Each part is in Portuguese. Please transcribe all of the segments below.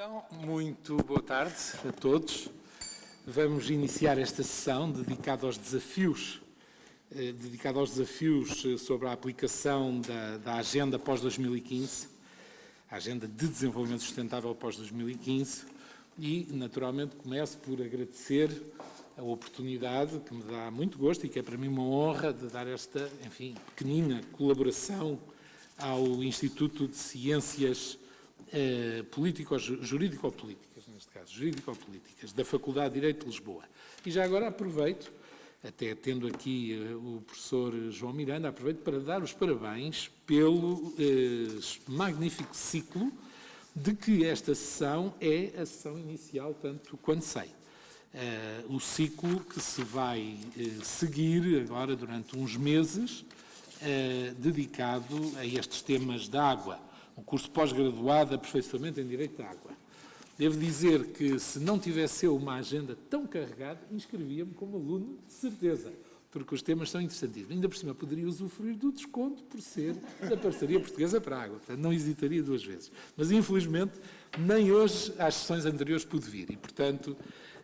Então, muito boa tarde a todos. Vamos iniciar esta sessão dedicada aos desafios sobre a aplicação da Agenda pós-2015, a Agenda de Desenvolvimento Sustentável pós-2015, e, naturalmente, começo por agradecer a oportunidade que me dá muito gosto e que é para mim uma honra de dar esta, enfim, pequenina colaboração ao Instituto de Ciências Jurídico-Políticas, neste caso, Jurídico-Políticas, da Faculdade de Direito de Lisboa. E já agora aproveito, até tendo aqui o professor João Miranda, aproveito para dar os parabéns pelo magnífico ciclo de que esta sessão é a sessão inicial, tanto quanto sei. O ciclo que se vai seguir agora durante uns meses, dedicado a estes temas da água. Um curso pós-graduado de aperfeiçoamento em Direito da Água. Devo dizer que, se não tivesse eu uma agenda tão carregada, inscrevia-me como aluno, de certeza, porque os temas são interessantíssimos. Ainda por cima, poderia usufruir do desconto por ser da Parceria Portuguesa para a Água. Portanto, não hesitaria duas vezes. Mas, infelizmente, nem hoje, às sessões anteriores, pude vir. E, portanto,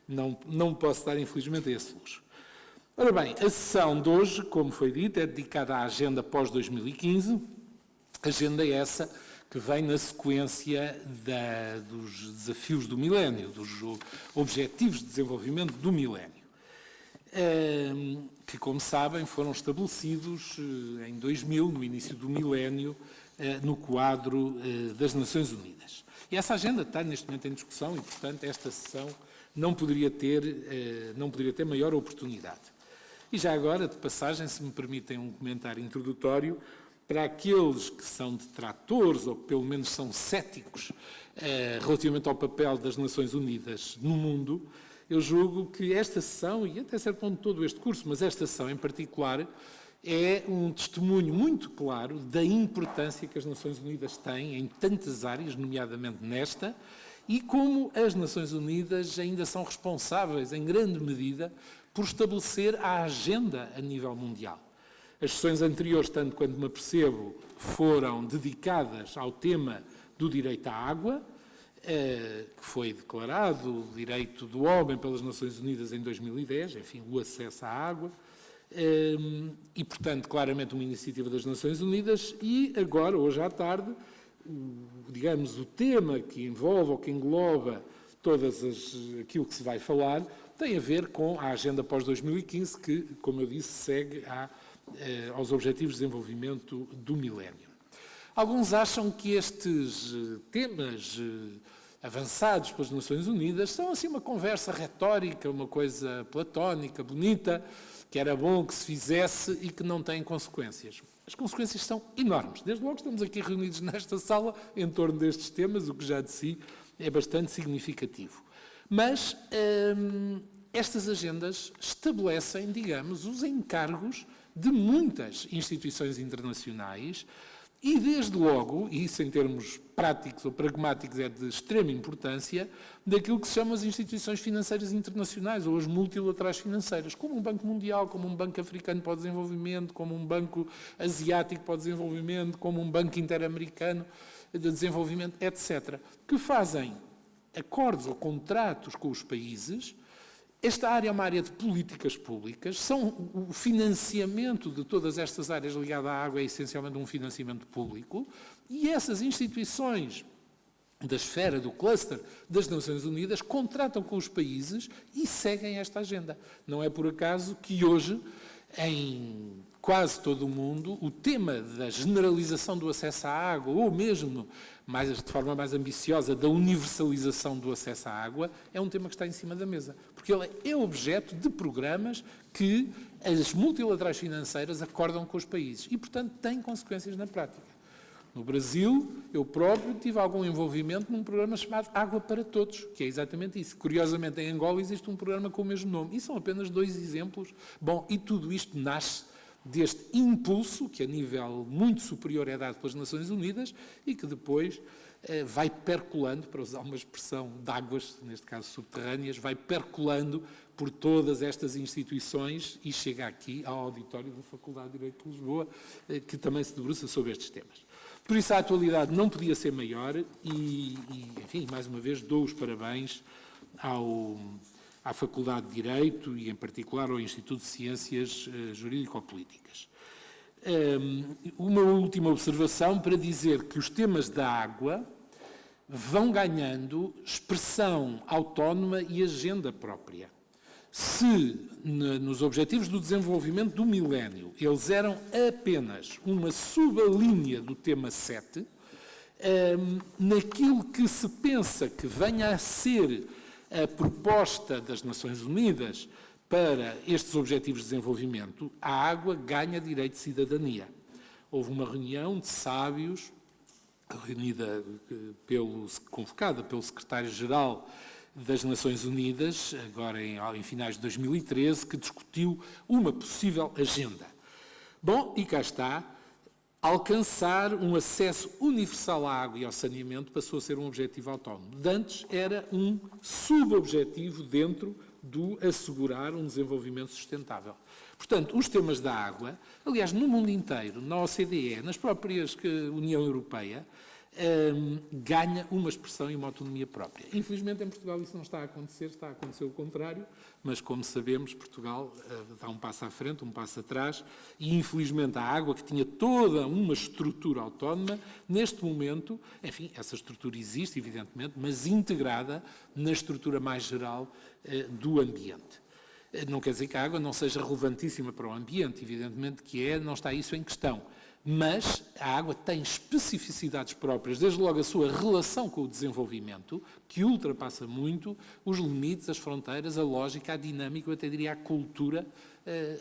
não posso dar, infelizmente, a esse luxo. Ora bem, a sessão de hoje, como foi dito, é dedicada à Agenda pós-2015. Agenda essa que vem na sequência dos desafios do milénio, dos Objetivos de Desenvolvimento do Milénio, que, como sabem, foram estabelecidos em 2000, no início do milénio, no quadro das Nações Unidas. E essa agenda está, neste momento, em discussão e, portanto, esta sessão não poderia ter maior oportunidade. E já agora, de passagem, se me permitem um comentário introdutório, para aqueles que são detratores, ou que pelo menos são céticos, relativamente ao papel das Nações Unidas no mundo, eu julgo que esta sessão, e até certo ponto todo este curso, mas esta sessão em particular, é um testemunho muito claro da importância que as Nações Unidas têm em tantas áreas, nomeadamente nesta, e como as Nações Unidas ainda são responsáveis, em grande medida, por estabelecer a agenda a nível mundial. As sessões anteriores, tanto quanto me apercebo, foram dedicadas ao tema do direito à água, que foi declarado o direito do homem pelas Nações Unidas em 2010, enfim, o acesso à água, e, portanto, claramente uma iniciativa das Nações Unidas, e agora, hoje à tarde, digamos, o tema que envolve ou que engloba aquilo que se vai falar, tem a ver com a Agenda pós-2015, que, como eu disse, segue aos Objetivos de Desenvolvimento do Milénio. Alguns acham que estes temas avançados pelas Nações Unidas são assim uma conversa retórica, uma coisa platónica, bonita, que era bom que se fizesse e que não tem consequências. As consequências são enormes. Desde logo estamos aqui reunidos nesta sala em torno destes temas, o que já de si é bastante significativo. Mas estas agendas estabelecem, digamos, os encargos de muitas instituições internacionais e, desde logo, e isso em termos práticos ou pragmáticos é de extrema importância, daquilo que se chama as instituições financeiras internacionais ou as multilaterais financeiras, como um Banco Mundial, como um Banco Africano para o Desenvolvimento, como um Banco Asiático para o Desenvolvimento, como um Banco Interamericano de Desenvolvimento, etc., que fazem acordos ou contratos com os países. Esta área é uma área de políticas públicas, o financiamento de todas estas áreas ligadas à água é essencialmente um financiamento público, e essas instituições da esfera, do cluster das Nações Unidas, contratam com os países e seguem esta agenda. Não é por acaso que hoje, em quase todo o mundo, o tema da generalização do acesso à água, ou mesmo, de forma mais ambiciosa, da universalização do acesso à água, é um tema que está em cima da mesa. Porque ele é objeto de programas que as multilaterais financeiras acordam com os países e, portanto, tem consequências na prática. No Brasil, eu próprio tive algum envolvimento num programa chamado Água para Todos, que é exatamente isso. Curiosamente, em Angola existe um programa com o mesmo nome. E são apenas 2 exemplos. Bom, e tudo isto nasce deste impulso, que a nível muito superior é dado pelas Nações Unidas e que depois vai percolando, para usar uma expressão de águas, neste caso subterrâneas, vai percolando por todas estas instituições e chega aqui ao auditório da Faculdade de Direito de Lisboa, que também se debruça sobre estes temas. Por isso a atualidade não podia ser maior e enfim, mais uma vez dou os parabéns à Faculdade de Direito e, em particular, ao Instituto de Ciências Jurídico-Políticas. Uma última observação para dizer que os temas da água vão ganhando expressão autónoma e agenda própria. Se nos Objetivos do Desenvolvimento do Milénio eles eram apenas uma subalínea do tema 7, naquilo que se pensa que venha a ser a proposta das Nações Unidas para estes Objetivos de Desenvolvimento, a água ganha direito de cidadania. Houve uma reunião de sábios, convocada pelo Secretário-Geral das Nações Unidas, agora em finais de 2013, que discutiu uma possível agenda. Bom, e cá está, alcançar um acesso universal à água e ao saneamento passou a ser um objetivo autónomo. De antes era um subobjetivo dentro do assegurar um desenvolvimento sustentável. Portanto, os temas da água, aliás, no mundo inteiro, na OCDE, nas próprias União Europeia, ganha uma expressão e uma autonomia própria. Infelizmente, em Portugal isso não está a acontecer, está a acontecer o contrário, mas, como sabemos, Portugal dá um passo à frente, um passo atrás, e, infelizmente, a água, que tinha toda uma estrutura autónoma, neste momento, enfim, essa estrutura existe, evidentemente, mas integrada na estrutura mais geral do ambiente. Não quer dizer que a água não seja relevantíssima para o ambiente, evidentemente que é, não está isso em questão. Mas a água tem especificidades próprias, desde logo a sua relação com o desenvolvimento, que ultrapassa muito os limites, as fronteiras, a lógica, a dinâmica, eu até diria a cultura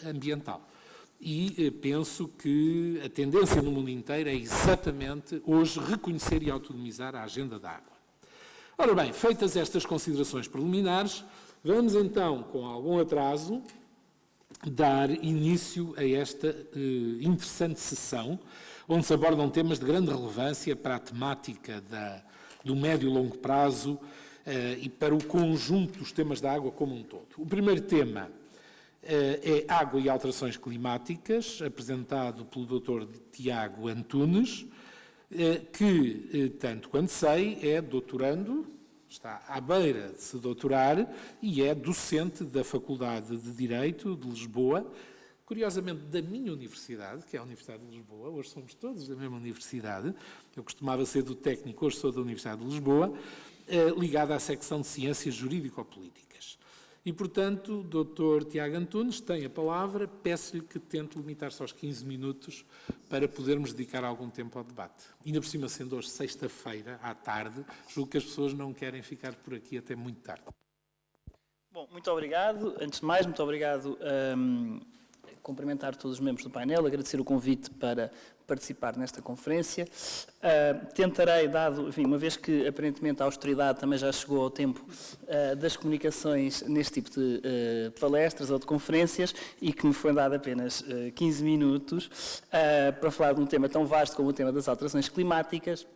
ambiental. E penso que a tendência no mundo inteiro é exatamente hoje reconhecer e autonomizar a agenda da água. Ora bem, feitas estas considerações preliminares, vamos então, com algum atraso, dar início a esta interessante sessão, onde se abordam temas de grande relevância para a temática do médio e longo prazo e para o conjunto dos temas da água como um todo. O primeiro tema é Água e Alterações Climáticas, apresentado pelo Dr. Tiago Antunes, que, tanto quanto sei, é doutorando, está à beira de se doutorar e é docente da Faculdade de Direito de Lisboa, curiosamente da minha universidade, que é a Universidade de Lisboa. Hoje somos todos da mesma universidade. Eu costumava ser do técnico, hoje sou da Universidade de Lisboa, ligada à secção de Ciências Jurídico-Políticas. E, portanto, Dr. Tiago Antunes tem a palavra. Peço-lhe que tente limitar-se aos 15 minutos para podermos dedicar algum tempo ao debate. Ainda por cima, sendo hoje sexta-feira, à tarde, julgo que as pessoas não querem ficar por aqui até muito tarde. Bom, muito obrigado. Antes de mais, muito obrigado. Cumprimentar todos os membros do painel, agradecer o convite para participar nesta conferência. Tentarei, enfim, uma vez que aparentemente a austeridade também já chegou ao tempo das comunicações neste tipo de palestras ou de conferências e que me foi dado apenas 15 minutos para falar de um tema tão vasto como o tema das alterações climáticas,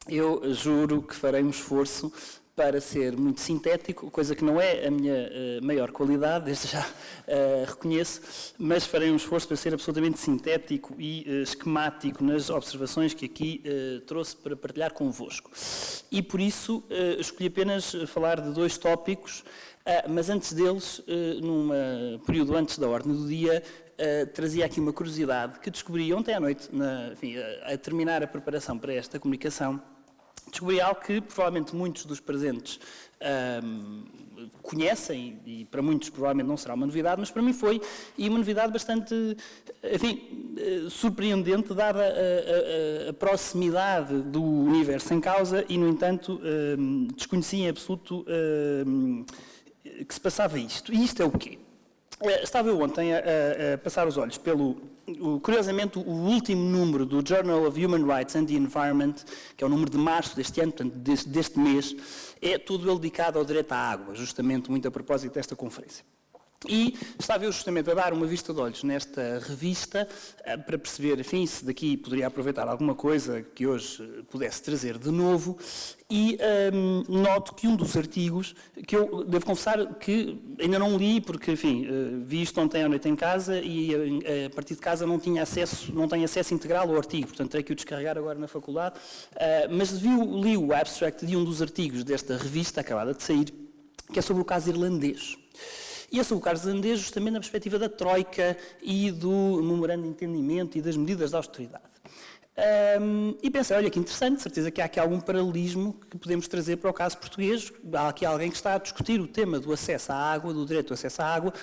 eu juro que farei um esforço para ser muito sintético, coisa que não é a minha maior qualidade, desde já reconheço, mas farei um esforço para ser absolutamente sintético e esquemático nas observações que aqui trouxe para partilhar convosco. E por isso escolhi apenas falar de 2 tópicos, mas antes deles, num período antes da ordem do dia, trazia aqui uma curiosidade que descobri ontem à noite, enfim, a terminar a preparação para esta comunicação. Descobri algo que provavelmente muitos dos presentes conhecem e para muitos provavelmente não será uma novidade, mas para mim foi uma novidade bastante, enfim, surpreendente, dada a proximidade do universo em causa e, no entanto, desconhecia em absoluto que se passava isto. E isto é o quê? Estava eu ontem a passar os olhos curiosamente, o último número do Journal of Human Rights and the Environment, que é o número de março deste ano, portanto, deste mês, é todo ele dedicado ao direito à água, justamente muito a propósito desta conferência. E estava eu justamente a dar uma vista de olhos nesta revista para perceber, enfim, se daqui poderia aproveitar alguma coisa que hoje pudesse trazer de novo e noto que um dos artigos, que eu devo confessar que ainda não li, porque, enfim, vi isto ontem à noite em casa e a partir de casa não tenho acesso integral ao artigo, portanto terei que o descarregar agora na faculdade, mas li o abstract de um dos artigos desta revista, acabada de sair, que é sobre o caso irlandês. E é sobre o caso irlandês justamente na perspectiva da Troika e do memorando de entendimento e das medidas de austeridade. E pensei, olha que interessante, de certeza que há aqui algum paralelismo que podemos trazer para o caso português. Há aqui alguém que está a discutir o tema do acesso à água, do direito ao acesso à água,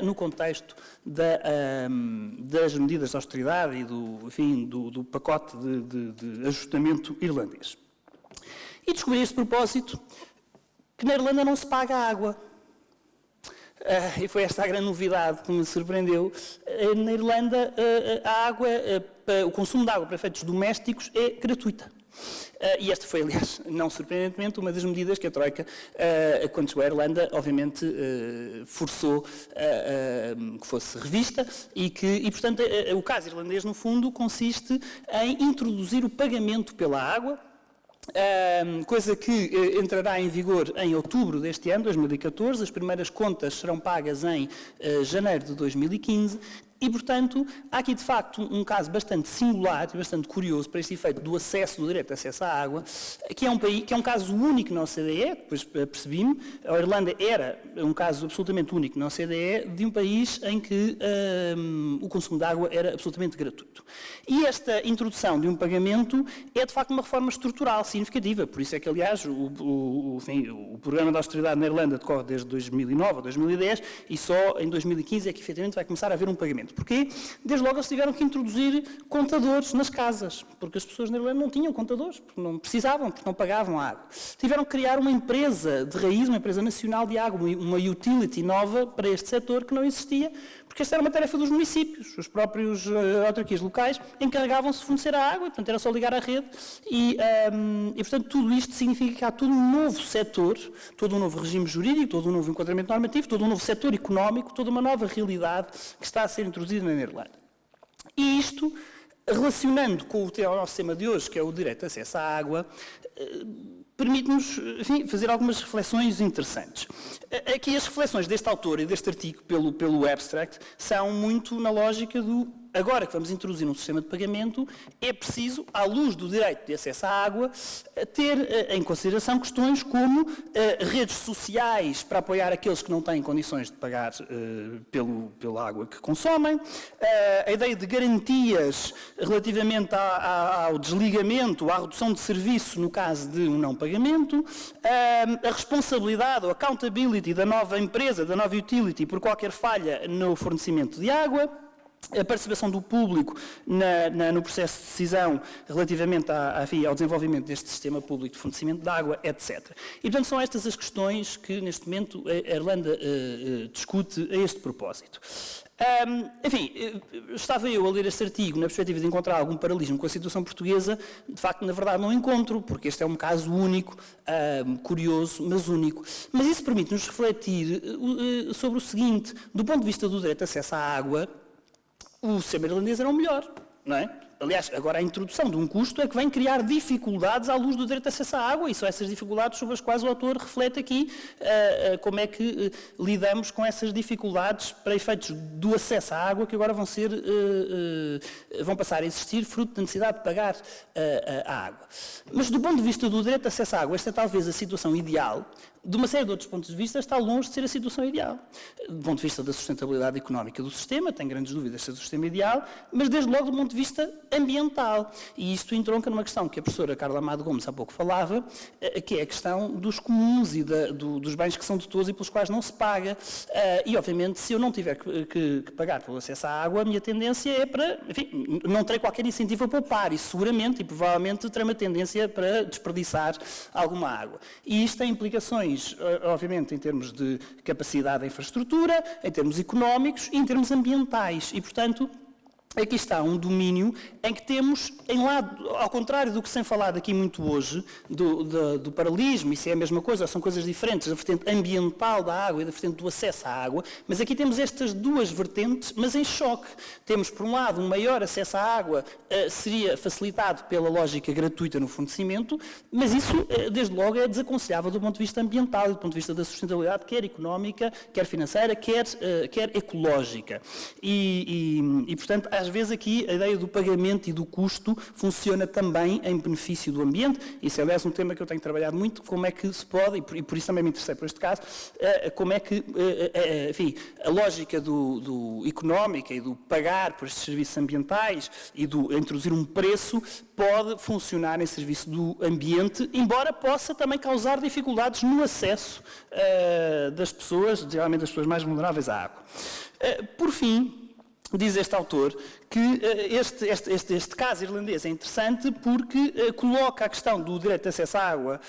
no contexto das medidas de austeridade e do pacote de ajustamento irlandês. E descobri a este propósito que na Irlanda não se paga a água. E foi esta a grande novidade que me surpreendeu. Na Irlanda, a água, o consumo de água para efeitos domésticos é gratuita. E esta foi, aliás, não surpreendentemente, uma das medidas que a Troika, quando chegou à Irlanda, obviamente forçou que fosse revista e, portanto, o caso irlandês, no fundo, consiste em introduzir o pagamento pela água, coisa que entrará em vigor em outubro deste ano, 2014. As primeiras contas serão pagas em janeiro de 2015 e, portanto, há aqui de facto um caso bastante singular e bastante curioso para este efeito do acesso, do direito de acesso à água, que é um caso único na OCDE, depois percebi-me. A Irlanda era um caso absolutamente único na OCDE de um país em que o consumo de água era absolutamente gratuito. E esta introdução de um pagamento é de facto uma reforma estrutural significativa, por isso é que, aliás, o programa de austeridade na Irlanda decorre desde 2009 a 2010 e só em 2015 é que efetivamente vai começar a haver um pagamento. Porquê? Desde logo eles tiveram que introduzir contadores nas casas, porque as pessoas na Irlanda não tinham contadores, porque não precisavam, porque não pagavam a água. Tiveram que criar uma empresa de raiz, uma empresa nacional de água, uma utility nova para este setor que não existia, porque esta era uma tarefa dos municípios. Os próprios autarquias locais encarregavam-se de fornecer a água, portanto era só ligar à rede e portanto, tudo isto significa que há todo um novo setor, todo um novo regime jurídico, todo um novo enquadramento normativo, todo um novo setor económico, toda uma nova realidade que está a ser introduzida na Irlanda. E isto, relacionando com o nosso tema de hoje, que é o direito de acesso à água, permite-nos, enfim, fazer algumas reflexões interessantes. Aqui as reflexões deste autor e deste artigo pelo abstract são muito na lógica do agora que vamos introduzir um sistema de pagamento, é preciso, à luz do direito de acesso à água, ter em consideração questões como redes sociais para apoiar aqueles que não têm condições de pagar pela água que consomem, a ideia de garantias relativamente ao desligamento, à redução de serviço no caso de um não pagamento, a responsabilidade ou accountability da nova empresa, da nova utility, por qualquer falha no fornecimento de água, a participação do público no processo de decisão relativamente ao desenvolvimento deste sistema público de fornecimento de água, etc. E, portanto, são estas as questões que, neste momento, a Irlanda discute a este propósito. Enfim, estava eu a ler este artigo na perspectiva de encontrar algum paralelismo com a situação portuguesa. De facto, na verdade, não encontro, porque este é um caso único, curioso, mas único. Mas isso permite-nos refletir sobre o seguinte: do ponto de vista do direito de acesso à água, o sistema irlandês era o melhor, não é? Aliás, agora a introdução de um custo é que vem criar dificuldades à luz do direito de acesso à água e são essas dificuldades sobre as quais o autor reflete aqui como é que lidamos com essas dificuldades para efeitos do acesso à água que agora vão passar a existir fruto da necessidade de pagar a água. Mas do ponto de vista do direito de acesso à água, esta é talvez a situação ideal. De uma série de outros pontos de vista, está longe de ser a situação ideal. Do ponto de vista da sustentabilidade económica do sistema, tenho grandes dúvidas se é o sistema ideal, mas desde logo do ponto de vista ambiental. E isto entronca numa questão que a professora Carla Amado Gomes há pouco falava, que é a questão dos comuns e dos bens que são de todos e pelos quais não se paga. E, obviamente, se eu não tiver que pagar pelo acesso à água, a minha tendência é para, enfim, não terei qualquer incentivo a poupar e seguramente e provavelmente terei uma tendência para desperdiçar alguma água. E isto tem implicações, obviamente, em termos de capacidade de infraestrutura, em termos económicos e em termos ambientais. E, portanto, aqui está um domínio em que temos, ao contrário do que se tem falado aqui muito hoje, do paralelismo, isso é a mesma coisa, são coisas diferentes, a vertente ambiental da água e da vertente do acesso à água, mas aqui temos estas duas vertentes, mas em choque. Temos, por um lado, um maior acesso à água, seria facilitado pela lógica gratuita no fornecimento, mas isso, desde logo, é desaconselhável do ponto de vista ambiental, do ponto de vista da sustentabilidade, quer económica, quer financeira, quer ecológica. E, portanto, às vezes aqui a ideia do pagamento e do custo funciona também em benefício do ambiente. Isso é, aliás, um tema que eu tenho trabalhado muito, como é que se pode, e por isso também me interessei por este caso, como é que, enfim, a lógica do económica e do pagar por estes serviços ambientais e do introduzir um preço pode funcionar em serviço do ambiente, embora possa também causar dificuldades no acesso das pessoas, geralmente das pessoas mais vulneráveis à água. Por fim, diz este autor que este caso irlandês é interessante porque coloca a questão do direito de acesso à água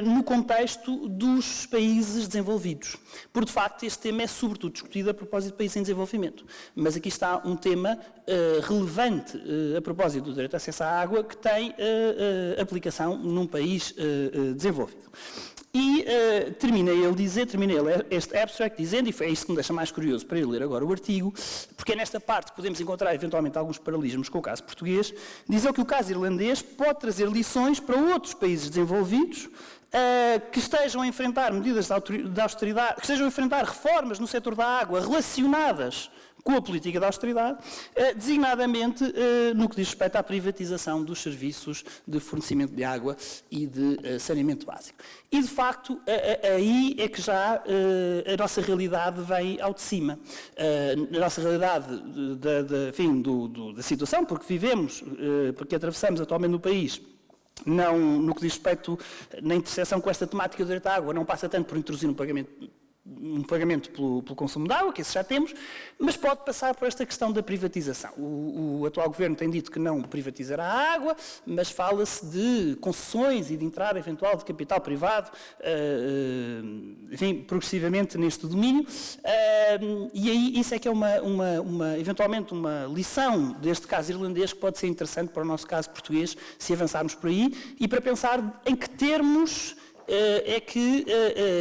no contexto dos países desenvolvidos. Porque, de facto, este tema é sobretudo discutido a propósito de países em desenvolvimento. Mas aqui está um tema relevante a propósito do direito de acesso à água que tem aplicação num país desenvolvido. E termina ele este abstract dizendo, e é isso que me deixa mais curioso para ir ler agora o artigo, porque é nesta parte que podemos encontrar eventualmente alguns paralelismos com o caso português, diz ele que o caso irlandês pode trazer lições para outros países desenvolvidos que estejam a enfrentar medidas de austeridade, que estejam a enfrentar reformas no setor da água relacionadas com a política de austeridade, designadamente no que diz respeito à privatização dos serviços de fornecimento de água e de saneamento básico. E, de facto, aí é que já a nossa realidade vem ao de cima. A nossa realidade da situação, porque vivemos, porque atravessamos atualmente no país, não, no que diz respeito na interseção com esta temática do direito à água, não passa tanto por introduzir um pagamento pelo consumo de água, que isso já temos, mas pode passar por esta questão da privatização. O atual governo tem dito que não privatizará a água, mas fala-se de concessões e de entrada eventual de capital privado, enfim, progressivamente neste domínio, e aí isso é que é eventualmente uma lição deste caso irlandês que pode ser interessante para o nosso caso português, se avançarmos por aí, e para pensar em que termos é que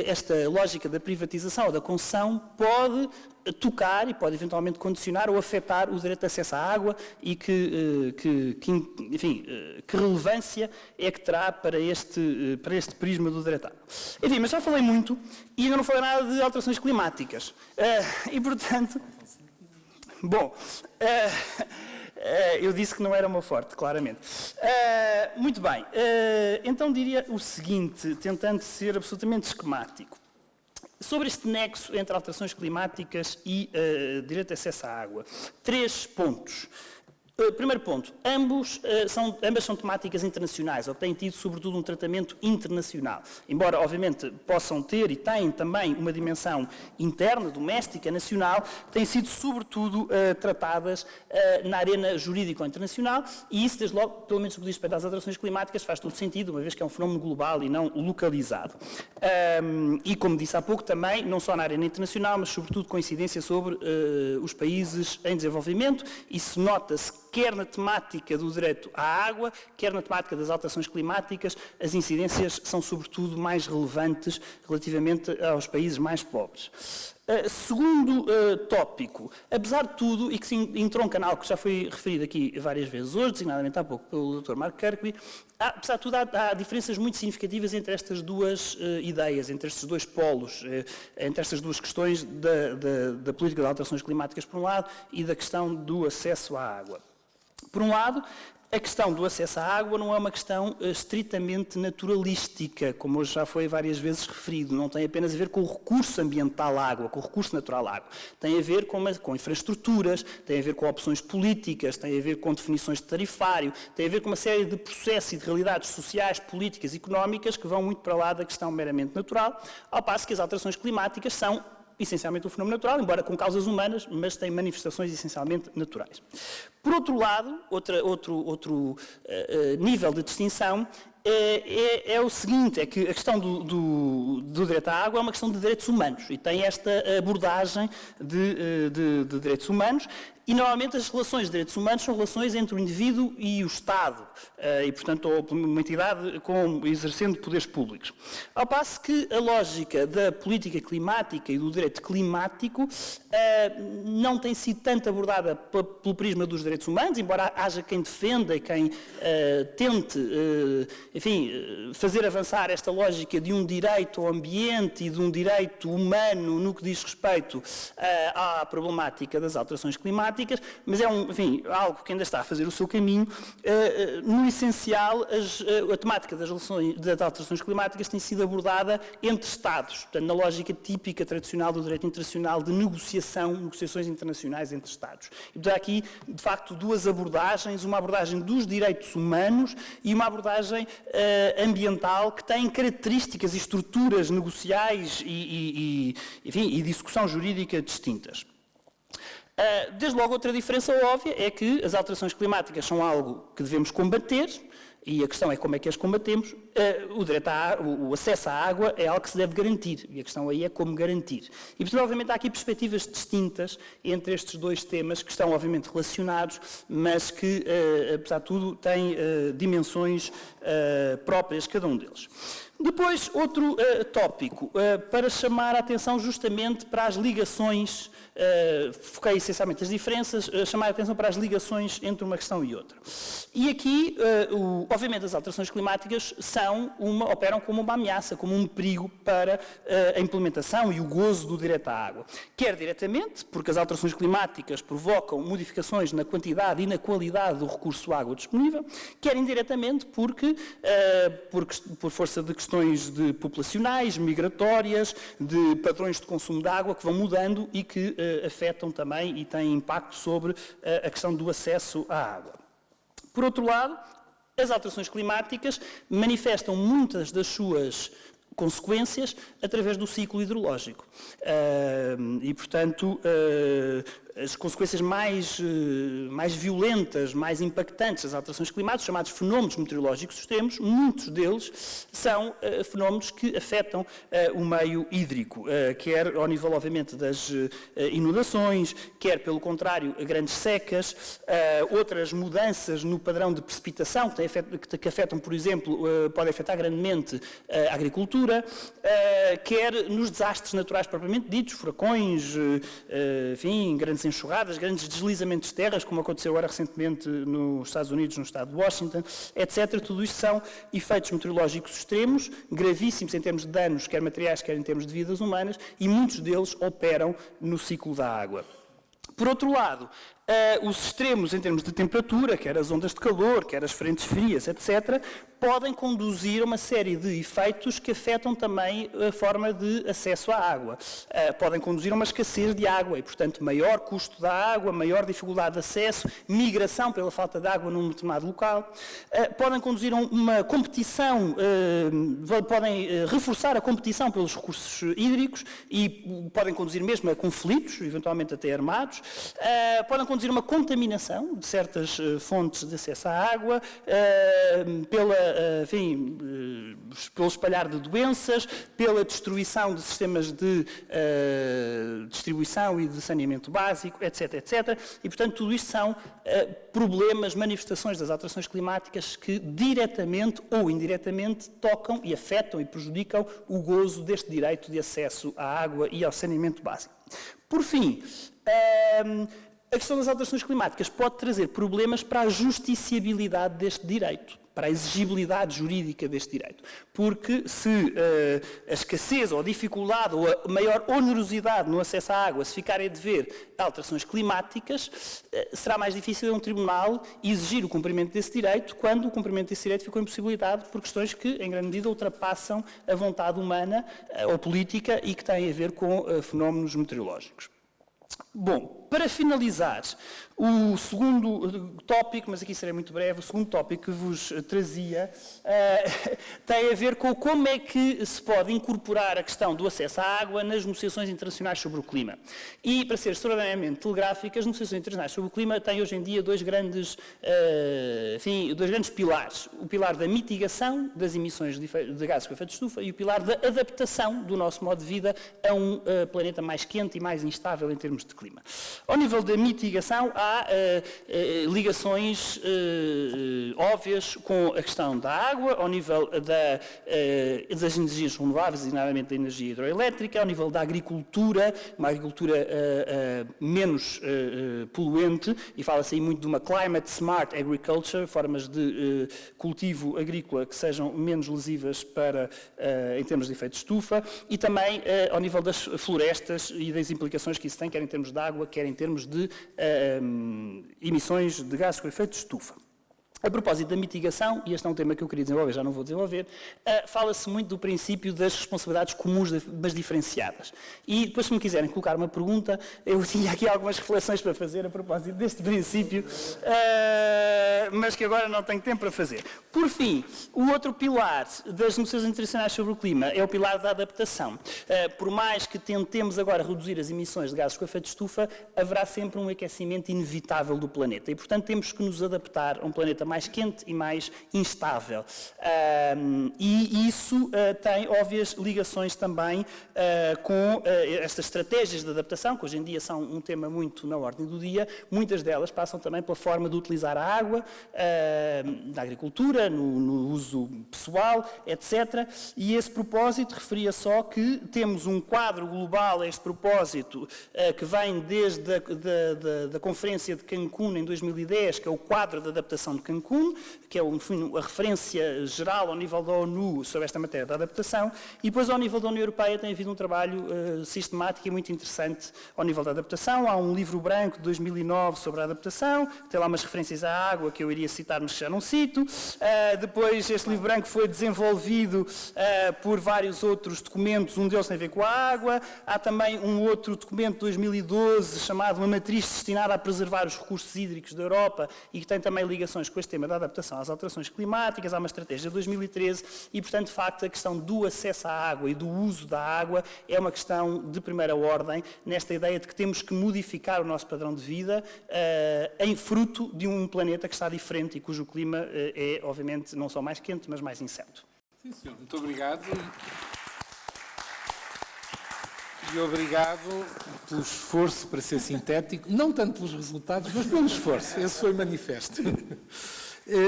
esta lógica da privatização ou da concessão pode tocar e pode eventualmente condicionar ou afetar o direito de acesso à água e que relevância é que terá para este prisma do direito à água. Enfim, mas já falei muito e ainda não falei nada de alterações climáticas. E, portanto, bom... eu disse que não era o meu forte, claramente. Muito bem. Então diria o seguinte, tentando ser absolutamente esquemático. Sobre este nexo entre alterações climáticas e direito de acesso à água. 3 pontos. Primeiro ponto, ambas são temáticas internacionais, ou que têm tido, sobretudo, um tratamento internacional. Embora, obviamente, possam ter e têm também uma dimensão interna, doméstica, nacional, têm sido, sobretudo, tratadas na arena jurídica internacional, e isso, desde logo, pelo menos no que diz respeito às alterações climáticas, faz todo sentido, uma vez que é um fenómeno global e não localizado. E, como disse há pouco, também, não só na arena internacional, mas, sobretudo, com incidência sobre os países em desenvolvimento. Isso nota-se quer na temática do direito à água, quer na temática das alterações climáticas, as incidências são, sobretudo, mais relevantes relativamente aos países mais pobres. Segundo tópico, apesar de tudo, e que se entronca em algo que já foi referido aqui várias vezes hoje, designadamente há pouco pelo Dr. Mark Kirkby, apesar de tudo, há diferenças muito significativas entre estas duas ideias, entre estes dois polos, entre estas duas questões da política de alterações climáticas, por um lado, e da questão do acesso à água. Por um lado, a questão do acesso à água não é uma questão estritamente naturalística, como hoje já foi várias vezes referido. Não tem apenas a ver com o recurso ambiental à água, com o recurso natural à água. Tem a ver com infraestruturas, tem a ver com opções políticas, tem a ver com definições de tarifário, tem a ver com uma série de processos e de realidades sociais, políticas e económicas que vão muito para lá da questão meramente natural, ao passo que as alterações climáticas são essencialmente um fenómeno natural, embora com causas humanas, mas tem manifestações essencialmente naturais. Por outro lado, outro nível de distinção é o seguinte, é que a questão do direito à água é uma questão de direitos humanos e tem esta abordagem de direitos humanos. E, normalmente, as relações de direitos humanos são relações entre o indivíduo e o Estado, e, portanto, ou uma entidade exercendo poderes públicos. Ao passo que a lógica da política climática e do direito climático não tem sido tanto abordada pelo prisma dos direitos humanos, embora haja quem defenda e quem tente, enfim, fazer avançar esta lógica de um direito ao ambiente e de um direito humano no que diz respeito à problemática das alterações climáticas, mas é algo que ainda está a fazer o seu caminho. No essencial, a temática das alterações climáticas tem sido abordada entre Estados, portanto, na lógica típica, tradicional do direito internacional de negociações internacionais entre Estados. E, portanto, há aqui, de facto, duas abordagens, uma abordagem dos direitos humanos e uma abordagem ambiental que tem características e estruturas negociais e discussão jurídica distintas. Desde logo, outra diferença óbvia é que as alterações climáticas são algo que devemos combater, e a questão é como é que as combatemos. O acesso à água é algo que se deve garantir, e a questão aí é como garantir. E, portanto, obviamente, há aqui perspectivas distintas entre estes dois temas, que estão, obviamente, relacionados, mas que, apesar de tudo, têm dimensões próprias, cada um deles. Depois, outro tópico, para chamar a atenção justamente para as ligações, foquei essencialmente as diferenças, chamar a atenção para as ligações entre uma questão e outra. E aqui, obviamente, as alterações climáticas operam como uma ameaça, como um perigo para a implementação e o gozo do direito à água. Quer diretamente, porque as alterações climáticas provocam modificações na quantidade e na qualidade do recurso à água disponível, quer indiretamente, porque por força de questões populacionais, migratórias, de padrões de consumo de água que vão mudando e que afetam também e têm impacto sobre a questão do acesso à água. Por outro lado, as alterações climáticas manifestam muitas das suas consequências através do ciclo hidrológico. E, portanto, as consequências mais violentas, mais impactantes das alterações climáticas, chamados fenómenos meteorológicos extremos, muitos deles são fenómenos que afetam o meio hídrico, quer ao nível, obviamente, das inundações, quer, pelo contrário, grandes secas, outras mudanças no padrão de precipitação, que afetam, por exemplo, podem afetar grandemente a agricultura, quer nos desastres naturais propriamente ditos, furacões, grandes enxurradas, grandes deslizamentos de terras, como aconteceu agora recentemente nos Estados Unidos, no estado de Washington, etc. Tudo isto são efeitos meteorológicos extremos, gravíssimos em termos de danos, quer materiais, quer em termos de vidas humanas, e muitos deles operam no ciclo da água. Por outro lado, os extremos em termos de temperatura, quer as ondas de calor, quer as frentes frias, etc., podem conduzir a uma série de efeitos que afetam também a forma de acesso à água. Podem conduzir a uma escassez de água e, portanto, maior custo da água, maior dificuldade de acesso, migração pela falta de água num determinado local. Podem conduzir a uma competição, podem reforçar a competição pelos recursos hídricos e podem conduzir mesmo a conflitos, eventualmente até armados. Podem conduzir a uma contaminação de certas fontes de acesso à água, pelo espalhar de doenças, pela destruição de sistemas de distribuição e de saneamento básico, etc., etc. E, portanto, tudo isto são problemas, manifestações das alterações climáticas que diretamente ou indiretamente tocam e afetam e prejudicam o gozo deste direito de acesso à água e ao saneamento básico. Por fim, a questão das alterações climáticas pode trazer problemas para a justiciabilidade deste direito, para a exigibilidade jurídica deste direito. Porque se a escassez ou a dificuldade ou a maior onerosidade no acesso à água se ficarem a dever alterações climáticas, será mais difícil a um tribunal exigir o cumprimento desse direito quando o cumprimento desse direito ficou impossibilitado por questões que, em grande medida, ultrapassam a vontade humana ou política e que têm a ver com fenómenos meteorológicos. Bom, para finalizar, o segundo tópico, mas aqui serei muito breve, o segundo tópico que vos trazia tem a ver com como é que se pode incorporar a questão do acesso à água nas negociações internacionais sobre o clima. E, para ser extraordinariamente telegráfico, as negociações internacionais sobre o clima têm hoje em dia dois grandes pilares. O pilar da mitigação das emissões de gases com efeito de estufa e o pilar da adaptação do nosso modo de vida a um planeta mais quente e mais instável em termos de clima. Ao nível da mitigação, há ligações óbvias com a questão da água, ao nível das energias renováveis, designadamente da energia hidroelétrica, ao nível da agricultura, uma agricultura menos poluente, e fala-se aí muito de uma climate smart agriculture, formas de cultivo agrícola que sejam menos lesivas em termos de efeito de estufa, e também ao nível das florestas e das implicações que isso tem, quer em termos de água, quer em termos de emissões de gases com efeito de estufa. A propósito da mitigação, e este é um tema que eu queria desenvolver, já não vou desenvolver, fala-se muito do princípio das responsabilidades comuns, mas diferenciadas. E depois, se me quiserem colocar uma pergunta, eu tinha aqui algumas reflexões para fazer a propósito deste princípio, mas que agora não tenho tempo para fazer. Por fim, o outro pilar das negociações internacionais sobre o clima é o pilar da adaptação. Por mais que tentemos agora reduzir as emissões de gases com efeito de estufa, haverá sempre um aquecimento inevitável do planeta. E, portanto, temos que nos adaptar a um planeta mais quente e mais instável. E isso tem óbvias ligações também com estas estratégias de adaptação, que hoje em dia são um tema muito na ordem do dia. Muitas delas passam também pela forma de utilizar a água na agricultura, no uso pessoal, etc. E esse propósito referia só que temos um quadro global a este propósito que vem desde da Conferência de Cancún em 2010, que é o quadro de adaptação de Cancún, que é a referência geral ao nível da ONU sobre esta matéria da adaptação, e depois ao nível da União Europeia tem havido um trabalho sistemático e muito interessante ao nível da adaptação. Há um livro branco de 2009 sobre a adaptação, tem lá umas referências à água que eu iria citar, mas que já não cito. Depois este livro branco foi desenvolvido por vários outros documentos, um deles tem a ver com a água. Há também um outro documento de 2012 chamado Uma Matriz Destinada a Preservar os Recursos Hídricos da Europa e que tem também ligações com este tema da adaptação às alterações climáticas. Há uma estratégia de 2013 e, portanto, de facto, a questão do acesso à água e do uso da água é uma questão de primeira ordem, nesta ideia de que temos que modificar o nosso padrão de vida em fruto de um planeta que está diferente e cujo clima é, obviamente, não só mais quente, mas mais incerto. Sim, senhor. Muito obrigado. E obrigado pelo esforço para ser sintético, não tanto pelos resultados, mas pelo esforço. Esse foi manifesto.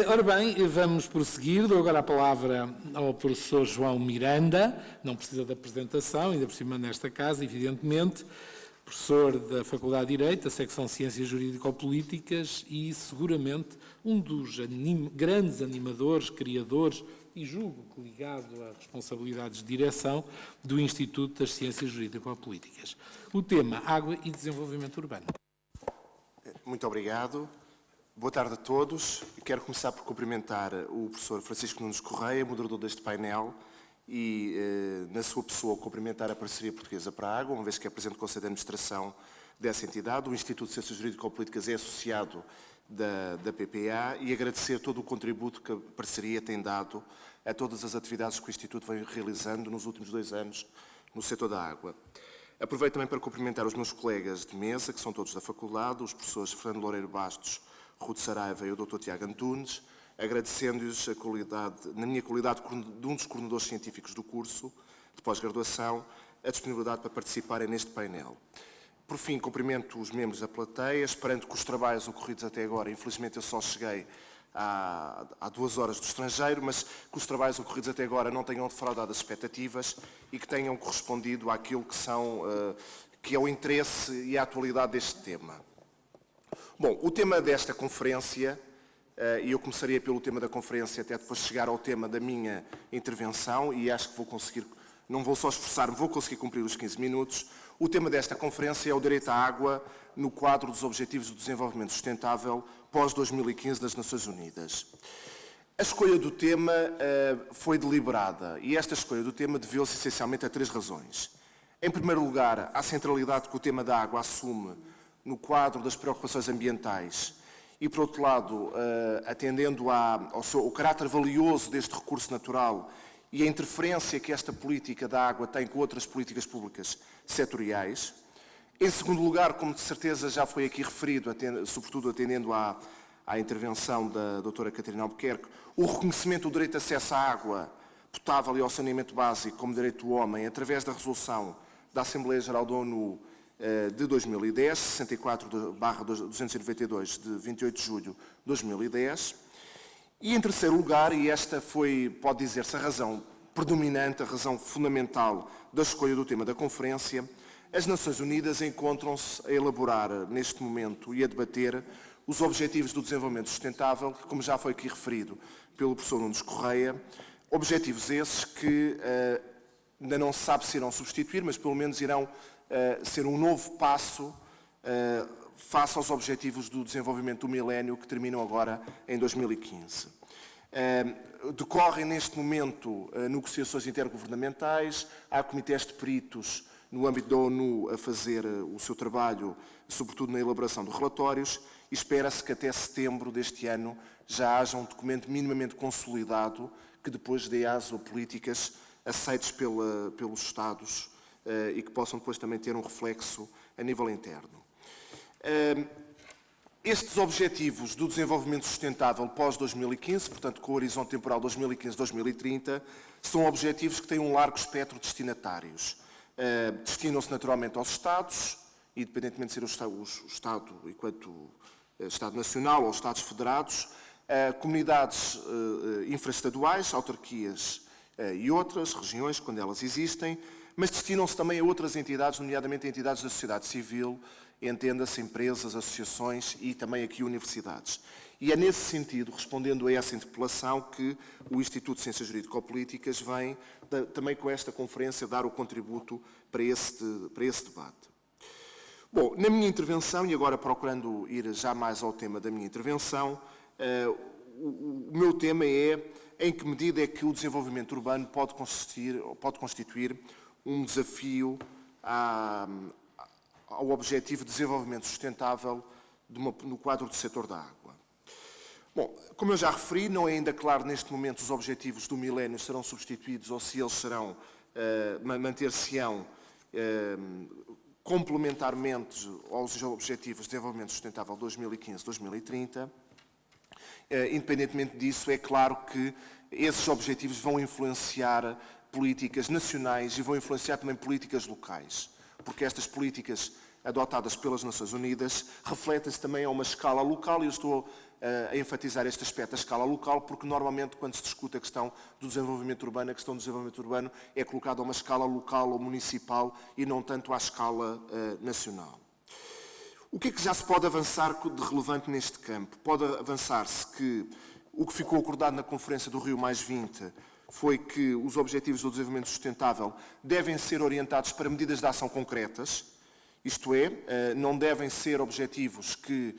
Ora bem, vamos prosseguir. Dou agora a palavra ao professor João Miranda, não precisa da apresentação, ainda por cima nesta casa, evidentemente, professor da Faculdade de Direito, da secção Ciências Jurídico-Políticas e, seguramente, um dos grandes animadores, criadores, e julgo que ligado a responsabilidades de direção do Instituto das Ciências Jurídico-Políticas. O tema, água e desenvolvimento urbano. Muito obrigado. Boa tarde a todos. Quero começar por cumprimentar o professor Francisco Nunes Correia, moderador deste painel, e, na sua pessoa, cumprimentar a Parceria Portuguesa para a Água, uma vez que é Presidente do Conselho de Administração dessa entidade. O Instituto de Ciências Jurídico-Políticas é associado da PPA e agradecer todo o contributo que a Parceria tem dado a todas as atividades que o Instituto vem realizando nos últimos 2 anos no setor da água. Aproveito também para cumprimentar os meus colegas de mesa, que são todos da Faculdade, os professores Fernando Loureiro Bastos, Ruth Saraiva e o Dr. Tiago Antunes, agradecendo-lhes a qualidade, na minha qualidade de um dos coordenadores científicos do curso de pós-graduação, a disponibilidade para participarem neste painel. Por fim, cumprimento os membros da plateia, esperando que os trabalhos ocorridos até agora, infelizmente eu só cheguei há 2 horas do estrangeiro, mas que os trabalhos ocorridos até agora não tenham defraudado as expectativas e que tenham correspondido àquilo que é o interesse e a atualidade deste tema. Bom, o tema desta conferência, e eu começaria pelo tema da conferência até depois chegar ao tema da minha intervenção, e acho que vou conseguir, não vou só esforçar-me, vou conseguir cumprir os 15 minutos. O tema desta conferência é o direito à água no quadro dos Objetivos do Desenvolvimento Sustentável pós-2015 das Nações Unidas. A escolha do tema foi deliberada e esta escolha do tema deveu-se essencialmente a 3 razões. Em primeiro lugar, à centralidade que o tema da água assume no quadro das preocupações ambientais e, por outro lado, atendendo ao caráter valioso deste recurso natural e a interferência que esta política da água tem com outras políticas públicas setoriais. Em segundo lugar, como de certeza já foi aqui referido, sobretudo atendendo à intervenção da doutora Catarina Albuquerque, o reconhecimento do direito de acesso à água potável e ao saneamento básico como direito do homem, através da resolução da Assembleia Geral da ONU de 2010, 64/292, de 28 de julho de 2010. E, em terceiro lugar, e esta foi, pode dizer-se, a razão predominante, a razão fundamental da escolha do tema da conferência, as Nações Unidas encontram-se a elaborar, neste momento, e a debater os Objetivos do Desenvolvimento Sustentável, que, como já foi aqui referido pelo professor Nunes Correia, objetivos esses que ainda não se sabe se irão substituir, mas pelo menos irão ser um novo passo face aos Objetivos do Desenvolvimento do Milénio, que terminam agora em 2015. Decorrem neste momento negociações intergovernamentais, há comitês de peritos no âmbito da ONU a fazer o seu trabalho, sobretudo na elaboração de relatórios, e espera-se que até setembro deste ano já haja um documento minimamente consolidado que depois dê aso a políticas aceites pelos Estados e que possam depois também ter um reflexo a nível interno. Estes objetivos do desenvolvimento sustentável pós-2015, portanto com o horizonte temporal 2015-2030, são objetivos que têm um largo espectro de destinatários. Destinam-se naturalmente aos Estados, independentemente de ser o Estado enquanto Estado Nacional ou Estados Federados, comunidades infraestaduais, autarquias e outras, regiões, quando elas existem, mas destinam-se também a outras entidades, nomeadamente a entidades da sociedade civil, entenda-se empresas, associações e também aqui universidades. E é nesse sentido, respondendo a essa interpelação, que o Instituto de Ciências Jurídico-Políticas vem também com esta conferência dar o contributo para esse debate. Bom, na minha intervenção, e agora procurando ir já mais ao tema da minha intervenção, o meu tema é em que medida é que o desenvolvimento urbano pode constituir um desafio ao objetivo de desenvolvimento sustentável no quadro do setor da água. Bom, como eu já referi, não é ainda claro neste momento os objetivos do milénio serão substituídos ou se eles serão manter-se-ão complementarmente aos objetivos de desenvolvimento sustentável 2015-2030. Independentemente disso, é claro que esses objetivos vão influenciar políticas nacionais e vão influenciar também políticas locais, porque estas políticas adotadas pelas Nações Unidas refletem-se também a uma escala local, e eu estou a enfatizar este aspecto, a escala local, porque normalmente quando se discute a questão do desenvolvimento urbano, a questão do desenvolvimento urbano é colocada a uma escala local ou municipal e não tanto à escala nacional. O que é que já se pode avançar de relevante neste campo? Pode avançar-se que o que ficou acordado na Conferência do Rio +20 foi que os Objetivos do Desenvolvimento Sustentável devem ser orientados para medidas de ação concretas, isto é, não devem ser objetivos que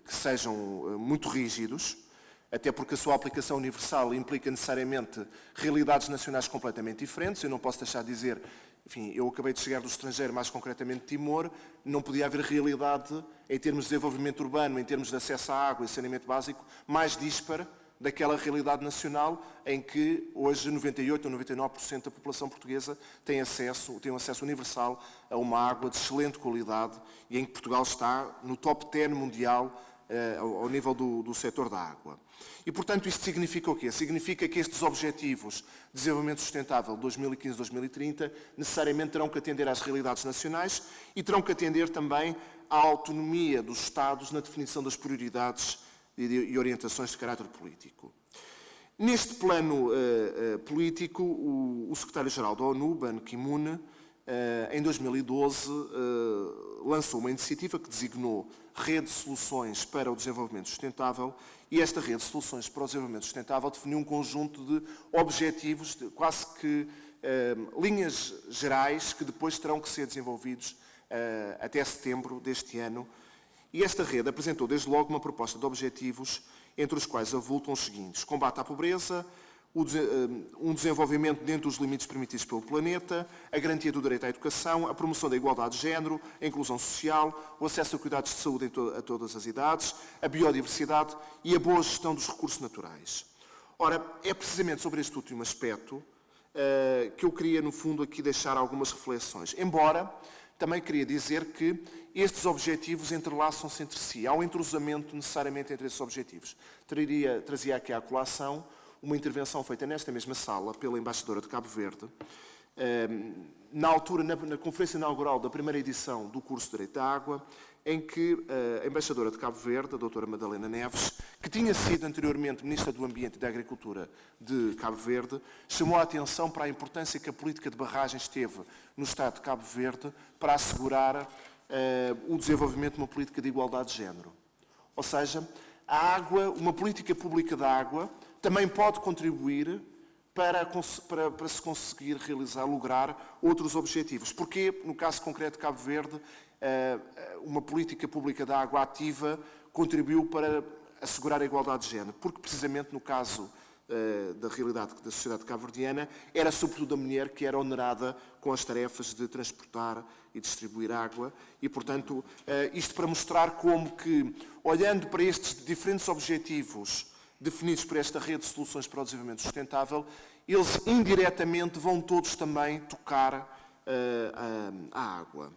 sejam muito rígidos, até porque a sua aplicação universal implica necessariamente realidades nacionais completamente diferentes. Eu não posso deixar de dizer, enfim, eu acabei de chegar do estrangeiro, mais concretamente de Timor, não podia haver realidade em termos de desenvolvimento urbano, em termos de acesso à água e saneamento básico, mais dispara daquela realidade nacional em que hoje 98% ou 99% da população portuguesa tem um acesso universal a uma água de excelente qualidade e em que Portugal está no top 10 mundial ao nível do setor da água. E, portanto, isto significa o quê? Significa que estes objetivos de desenvolvimento sustentável 2015-2030 necessariamente terão que atender às realidades nacionais e terão que atender também à autonomia dos Estados na definição das prioridades e orientações de caráter político. Neste plano político, o secretário-geral da ONU, Ban Ki-moon, em 2012, lançou uma iniciativa que designou Rede de Soluções para o Desenvolvimento Sustentável, e esta Rede de Soluções para o Desenvolvimento Sustentável definiu um conjunto de objetivos, quase que linhas gerais, que depois terão que ser desenvolvidos até setembro deste ano. E esta rede apresentou desde logo uma proposta de objetivos, entre os quais avultam os seguintes: combate à pobreza, um desenvolvimento dentro dos limites permitidos pelo planeta, a garantia do direito à educação, a promoção da igualdade de género, a inclusão social, o acesso a cuidados de saúde a todas as idades, a biodiversidade e a boa gestão dos recursos naturais. Ora, é precisamente sobre este último aspecto que eu queria, no fundo, aqui deixar algumas reflexões. Embora, também queria dizer que estes objetivos entrelaçam-se entre si. Há um entrosamento necessariamente entre esses objetivos. Trazia aqui à colação uma intervenção feita nesta mesma sala pela embaixadora de Cabo Verde, na altura, na conferência inaugural da primeira edição do curso de Direito da Água, em que a embaixadora de Cabo Verde, a doutora Madalena Neves, que tinha sido anteriormente Ministra do Ambiente e da Agricultura de Cabo Verde, chamou a atenção para a importância que a política de barragens teve no Estado de Cabo Verde para assegurar o desenvolvimento de uma política de igualdade de género. Ou seja, a água, uma política pública da água, também pode contribuir para se conseguir lograr outros objetivos. Porque, no caso concreto de Cabo Verde, uma política pública da água ativa contribuiu para assegurar a igualdade de género? Porque, precisamente, no caso da realidade da sociedade cabo-verdiana, era sobretudo a mulher que era onerada com as tarefas de transportar e distribuir água e, portanto, isto para mostrar como que, olhando para estes diferentes objetivos definidos por esta rede de soluções para o desenvolvimento sustentável, eles indiretamente vão todos também tocar a água.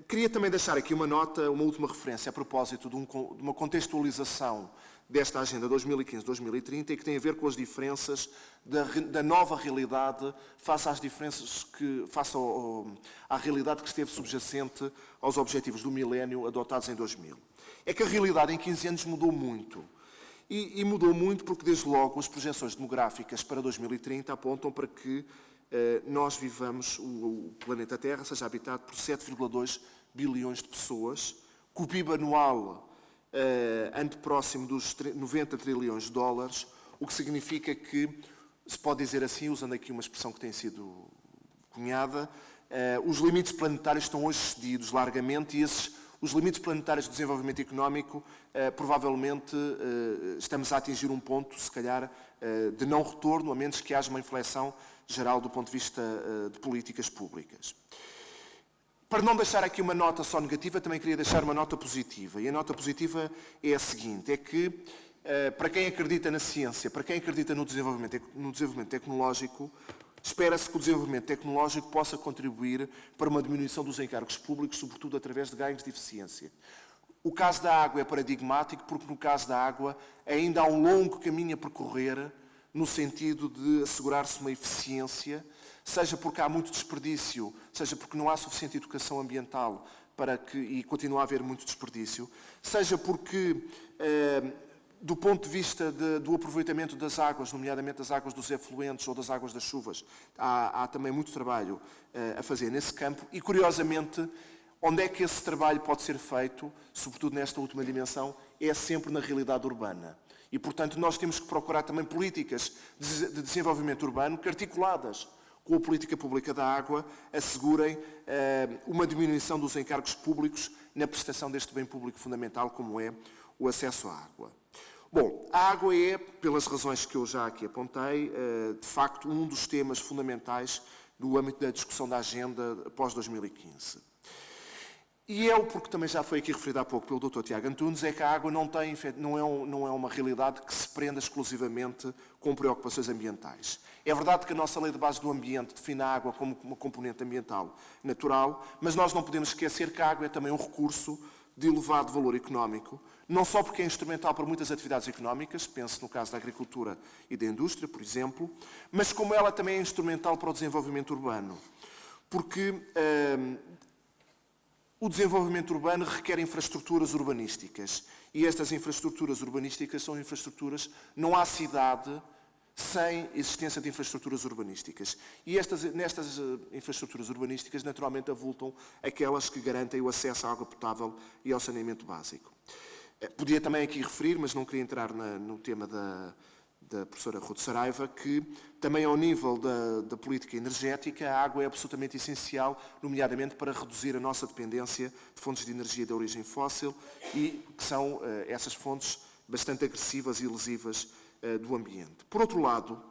Queria também deixar aqui uma nota, uma última referência a propósito de uma contextualização desta Agenda 2015-2030 e que tem a ver com as diferenças da nova realidade face às diferenças à realidade que esteve subjacente aos objetivos do milénio adotados em 2000. É que a realidade em 15 anos mudou muito. E mudou muito porque, desde logo, as projeções demográficas para 2030 apontam para que nós vivamos, o planeta Terra seja habitado por 7,2 bilhões de pessoas, que o PIB anual ande próximo dos 90 trilhões de dólares, o que significa que, se pode dizer assim, usando aqui uma expressão que tem sido cunhada, os limites planetários estão hoje cedidos largamente e os limites planetários de desenvolvimento económico, provavelmente estamos a atingir um ponto, se calhar, de não retorno, a menos que haja uma inflexão geral do ponto de vista de políticas públicas. Para não deixar aqui uma nota só negativa, também queria deixar uma nota positiva. E a nota positiva é a seguinte, é que, para quem acredita na ciência, para quem acredita no desenvolvimento tecnológico, espera-se que o desenvolvimento tecnológico possa contribuir para uma diminuição dos encargos públicos, sobretudo através de ganhos de eficiência. O caso da água é paradigmático porque, no caso da água, ainda há um longo caminho a percorrer no sentido de assegurar-se uma eficiência, seja porque há muito desperdício, seja porque não há suficiente educação ambiental e continua a haver muito desperdício, seja porque, do ponto de vista do aproveitamento das águas, nomeadamente das águas dos efluentes ou das águas das chuvas, há também muito trabalho a fazer nesse campo e, curiosamente, onde é que esse trabalho pode ser feito, sobretudo nesta última dimensão, é sempre na realidade urbana. E, portanto, nós temos que procurar também políticas de desenvolvimento urbano que, articuladas com a política pública da água, assegurem uma diminuição dos encargos públicos na prestação deste bem público fundamental, como é o acesso à água. Bom, a água é, pelas razões que eu já aqui apontei, de facto, um dos temas fundamentais do âmbito da discussão da agenda após 2015. E porque também já foi aqui referido há pouco pelo Dr. Tiago Antunes, é que a água não é uma realidade que se prenda exclusivamente com preocupações ambientais. É verdade que a nossa Lei de Base do Ambiente define a água como uma componente ambiental natural, mas nós não podemos esquecer que a água é também um recurso de elevado valor económico, não só porque é instrumental para muitas atividades económicas, pense no caso da agricultura e da indústria, por exemplo, mas como ela também é instrumental para o desenvolvimento urbano. Porque o desenvolvimento urbano requer infraestruturas urbanísticas. E estas infraestruturas urbanísticas são infraestruturas... Não há cidade sem existência de infraestruturas urbanísticas. E nestas infraestruturas urbanísticas, naturalmente, avultam aquelas que garantem o acesso à água potável e ao saneamento básico. Podia também aqui referir, mas não queria entrar no tema da professora Ruth Saraiva, que também ao nível da política energética a água é absolutamente essencial, nomeadamente para reduzir a nossa dependência de fontes de energia de origem fóssil e que são essas fontes bastante agressivas e lesivas do ambiente. Por outro lado,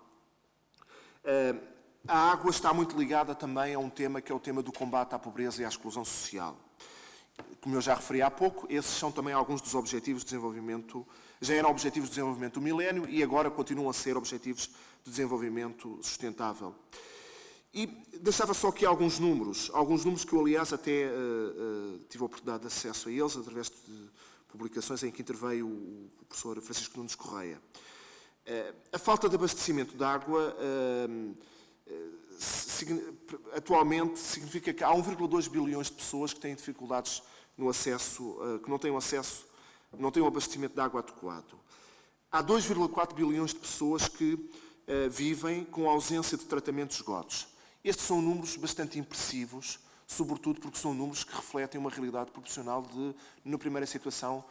a água está muito ligada também a um tema que é o tema do combate à pobreza e à exclusão social. Como eu já referi há pouco, esses são também alguns dos objetivos de desenvolvimento, já eram objetivos de desenvolvimento do milénio e agora continuam a ser objetivos de desenvolvimento sustentável. E deixava só aqui alguns números que eu, aliás, até tive a oportunidade de acesso a eles através de publicações em que interveio o professor Francisco Nunes Correia. A falta de abastecimento de água atualmente significa que há 1,2 bilhões de pessoas que têm dificuldades no acesso, que não têm um abastecimento de água adequado. Há 2,4 bilhões de pessoas que vivem com ausência de tratamento de esgotos. Estes são números bastante impressivos, sobretudo porque são números que refletem uma realidade proporcional de, na primeira situação,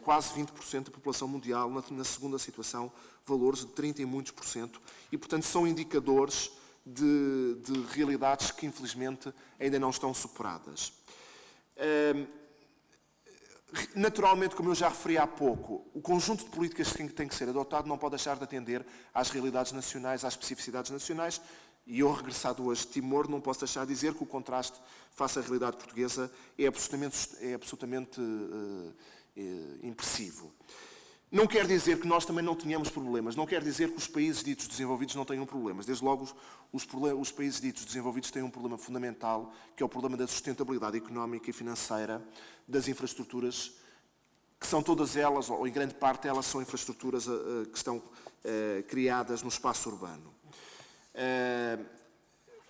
quase 20% da população mundial, na segunda situação, valores de 30 e muitos por cento, e, portanto, são indicadores de realidades que, infelizmente, ainda não estão superadas. Naturalmente, como eu já referi há pouco, o conjunto de políticas que tem que ser adotado não pode deixar de atender às realidades nacionais, às especificidades nacionais, e eu, regressado hoje de Timor, não posso deixar de dizer que o contraste face à realidade portuguesa é absolutamente impressivo. Não quer dizer que nós também não tenhamos problemas, não quer dizer que os países ditos desenvolvidos não tenham problemas. Desde logo, os países ditos desenvolvidos têm um problema fundamental, que é o problema da sustentabilidade económica e financeira das infraestruturas, que são todas elas, ou em grande parte elas, são infraestruturas que estão criadas no espaço urbano.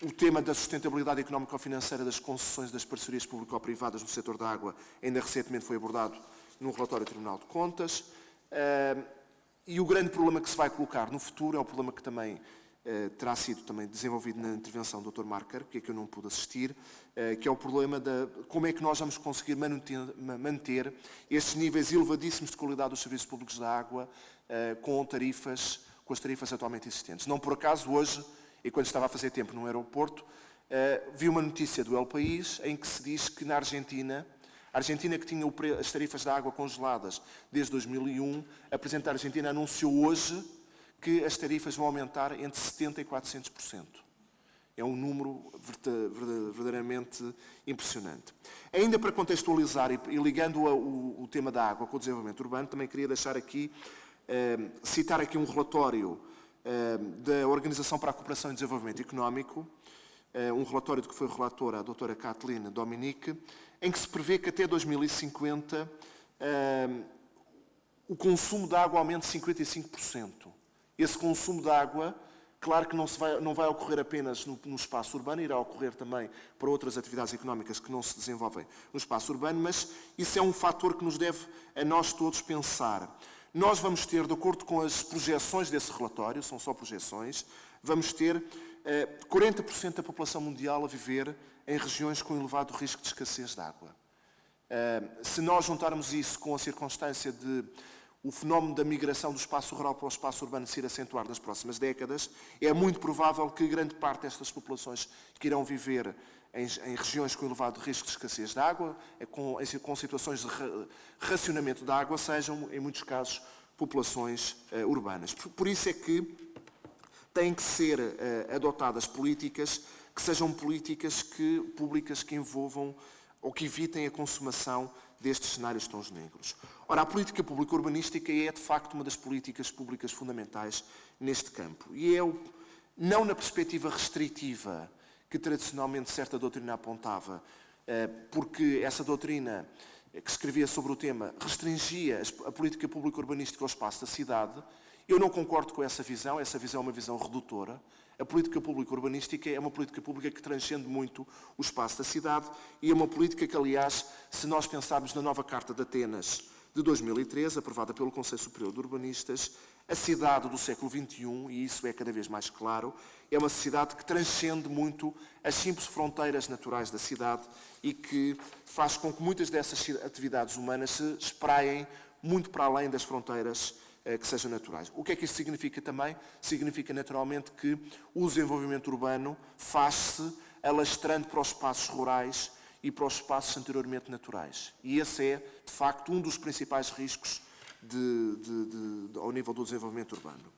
O tema da sustentabilidade económico-financeira das concessões das parcerias público-privadas no setor da água ainda recentemente foi abordado num relatório do Tribunal de Contas. E o grande problema que se vai colocar no futuro é o problema que também terá sido também desenvolvido na intervenção do Dr. Marker, que é que eu não pude assistir, que é o problema de como é que nós vamos conseguir manter estes níveis elevadíssimos de qualidade dos serviços públicos da água com as tarifas atualmente existentes. Não por acaso, hoje, e quando estava a fazer tempo no aeroporto, vi uma notícia do El País em que se diz que na Argentina, a Argentina, que tinha as tarifas da água congeladas desde 2001, a Presidente da Argentina anunciou hoje que as tarifas vão aumentar entre 70% e 400%. É um número verdadeiramente impressionante. Ainda para contextualizar e ligando o tema da água com o desenvolvimento urbano, também queria deixar aqui, citar aqui um relatório da Organização para a Cooperação e Desenvolvimento Económico, um relatório de que foi relatora a doutora Kathleen Dominique, em que se prevê que até 2050 o consumo de água aumente 55%. Esse consumo de água, claro que não vai ocorrer apenas no espaço urbano, irá ocorrer também para outras atividades económicas que não se desenvolvem no espaço urbano, mas isso é um fator que nos deve a nós todos pensar. Nós vamos ter, de acordo com as projeções desse relatório, são só projeções, vamos ter 40% da população mundial a viver em regiões com elevado risco de escassez de água. Se nós juntarmos isso com a circunstância de o fenómeno da migração do espaço rural para o espaço urbano se ir acentuar nas próximas décadas, é muito provável que grande parte destas populações que irão viver em regiões com elevado risco de escassez de água, com situações de racionamento da água, sejam, em muitos casos, populações urbanas. Por isso é que têm que ser adotadas políticas que sejam políticas públicas que envolvam ou que evitem a consumação destes cenários tons negros. Ora, a política pública urbanística é, de facto, uma das políticas públicas fundamentais neste campo. E é, não na perspectiva restritiva que tradicionalmente certa doutrina apontava, porque essa doutrina que escrevia sobre o tema restringia a política pública urbanística ao espaço da cidade. Eu não concordo com essa visão é uma visão redutora. A política pública urbanística é uma política pública que transcende muito o espaço da cidade e é uma política que, aliás, se nós pensarmos na nova Carta de Atenas de 2013, aprovada pelo Conselho Superior de Urbanistas, a cidade do século XXI, e isso é cada vez mais claro, é uma cidade que transcende muito as simples fronteiras naturais da cidade e que faz com que muitas dessas atividades humanas se espraiem muito para além das fronteiras que sejam naturais. O que é que isto significa também? Significa naturalmente que o desenvolvimento urbano faz-se alastrando para os espaços rurais e para os espaços anteriormente naturais. E esse é, de facto, um dos principais riscos ao nível do desenvolvimento urbano.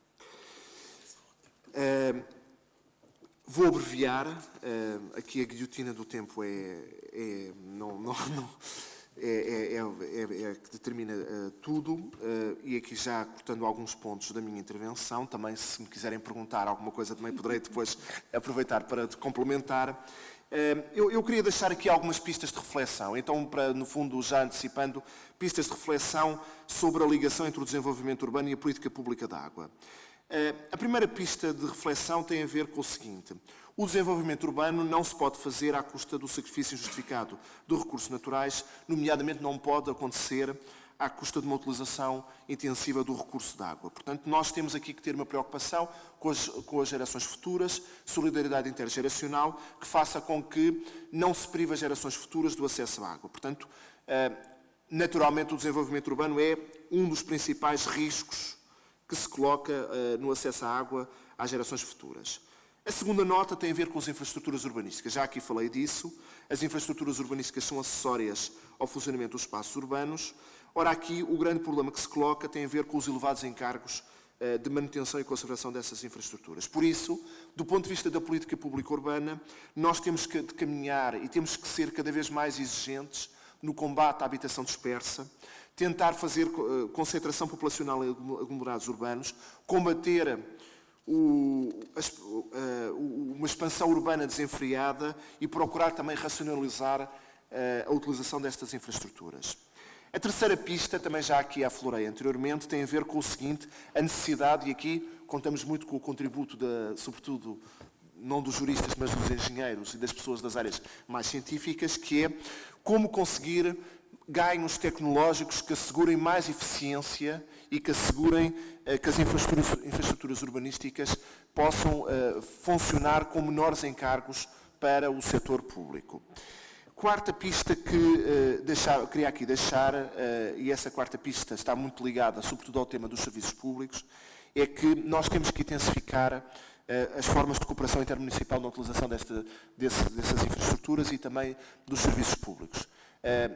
Vou abreviar, aqui a guilhotina do tempo é que determina tudo, e aqui já cortando alguns pontos da minha intervenção. Também, se me quiserem perguntar alguma coisa, também poderei depois aproveitar para complementar. Eu queria deixar aqui algumas pistas de reflexão, então, no fundo, já antecipando, pistas de reflexão sobre a ligação entre o desenvolvimento urbano e a política pública da água. A primeira pista de reflexão tem a ver com o seguinte: o desenvolvimento urbano não se pode fazer à custa do sacrifício injustificado dos recursos naturais, nomeadamente não pode acontecer à custa de uma utilização intensiva do recurso de água. Portanto, nós temos aqui que ter uma preocupação com as gerações futuras, solidariedade intergeracional, que faça com que não se prive as gerações futuras do acesso à água. Portanto, naturalmente, o desenvolvimento urbano é um dos principais riscos que se coloca no acesso à água às gerações futuras. A segunda nota tem a ver com as infraestruturas urbanísticas. Já aqui falei disso. As infraestruturas urbanísticas são acessórias ao funcionamento dos espaços urbanos. Ora, aqui o grande problema que se coloca tem a ver com os elevados encargos de manutenção e conservação dessas infraestruturas. Por isso, do ponto de vista da política pública urbana, nós temos que caminhar e temos que ser cada vez mais exigentes no combate à habitação dispersa, tentar fazer concentração populacional em aglomerados urbanos, combater uma expansão urbana desenfreada e procurar também racionalizar a utilização destas infraestruturas. A terceira pista, também já aqui aflorei anteriormente, tem a ver com o seguinte: a necessidade, e aqui contamos muito com o contributo, sobretudo, não dos juristas, mas dos engenheiros e das pessoas das áreas mais científicas, que é como conseguir ganhos tecnológicos que assegurem mais eficiência e que assegurem que as infraestruturas urbanísticas possam funcionar com menores encargos para o setor público. Quarta pista que queria aqui deixar, e essa quarta pista está muito ligada sobretudo ao tema dos serviços públicos, é que nós temos que intensificar as formas de cooperação intermunicipal na utilização dessas infraestruturas e também dos serviços públicos.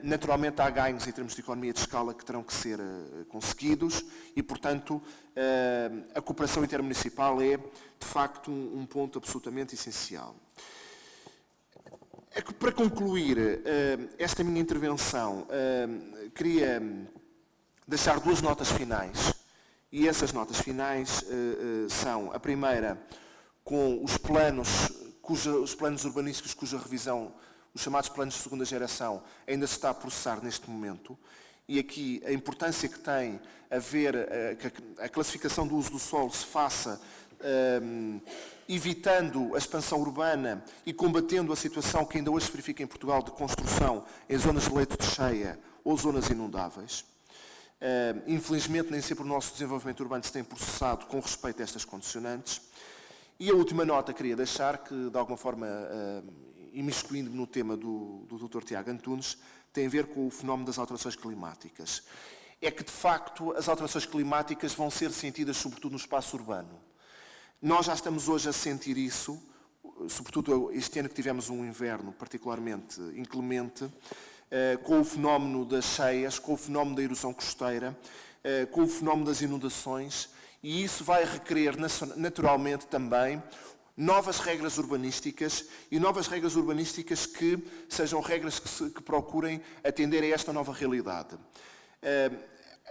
Naturalmente, há ganhos em termos de economia de escala que terão que ser conseguidos e, portanto, a cooperação intermunicipal é, de facto, um ponto absolutamente essencial. Para concluir esta minha intervenção, queria deixar duas notas finais. E essas notas finais são, a primeira, com os planos urbanísticos cuja revisão, os chamados planos de segunda geração, ainda se está a processar neste momento. E aqui a importância que tem que a classificação do uso do solo se faça evitando a expansão urbana e combatendo a situação que ainda hoje se verifica em Portugal de construção em zonas de leito de cheia ou zonas inundáveis. Infelizmente, nem sempre o nosso desenvolvimento urbano se tem processado com respeito a estas condicionantes. E a última nota que queria deixar, que de alguma forma, imiscuindo-me no tema do Dr. Tiago Antunes, tem a ver com o fenómeno das alterações climáticas. É que, de facto, as alterações climáticas vão ser sentidas sobretudo no espaço urbano. Nós já estamos hoje a sentir isso, sobretudo este ano que tivemos um inverno particularmente inclemente, com o fenómeno das cheias, com o fenómeno da erosão costeira, com o fenómeno das inundações, e isso vai requerer naturalmente também novas regras urbanísticas e novas regras urbanísticas que sejam regras que procurem atender a esta nova realidade.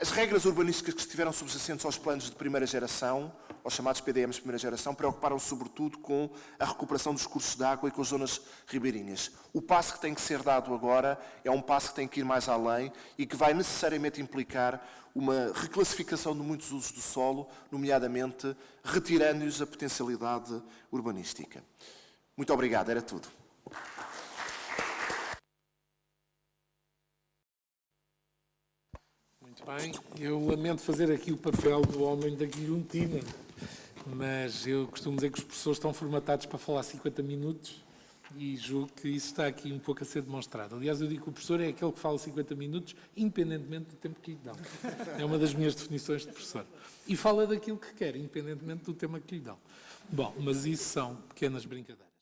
As regras urbanísticas que estiveram subjacentes aos planos de primeira geração, aos chamados PDMs de primeira geração, preocuparam-se sobretudo com a recuperação dos cursos de água e com as zonas ribeirinhas. O passo que tem que ser dado agora é um passo que tem que ir mais além e que vai necessariamente implicar uma reclassificação de muitos usos do solo, nomeadamente retirando-lhes a potencialidade urbanística. Muito obrigado, era tudo. Muito bem, eu lamento fazer aqui o papel do homem da guilhotina, mas eu costumo dizer que os professores estão formatados para falar 50 minutos e julgo que isso está aqui um pouco a ser demonstrado. Aliás, eu digo que o professor é aquele que fala 50 minutos, independentemente do tempo que lhe dão. É uma das minhas definições de professor. E fala daquilo que quer, independentemente do tema que lhe dão. Bom, mas isso são pequenas brincadeiras.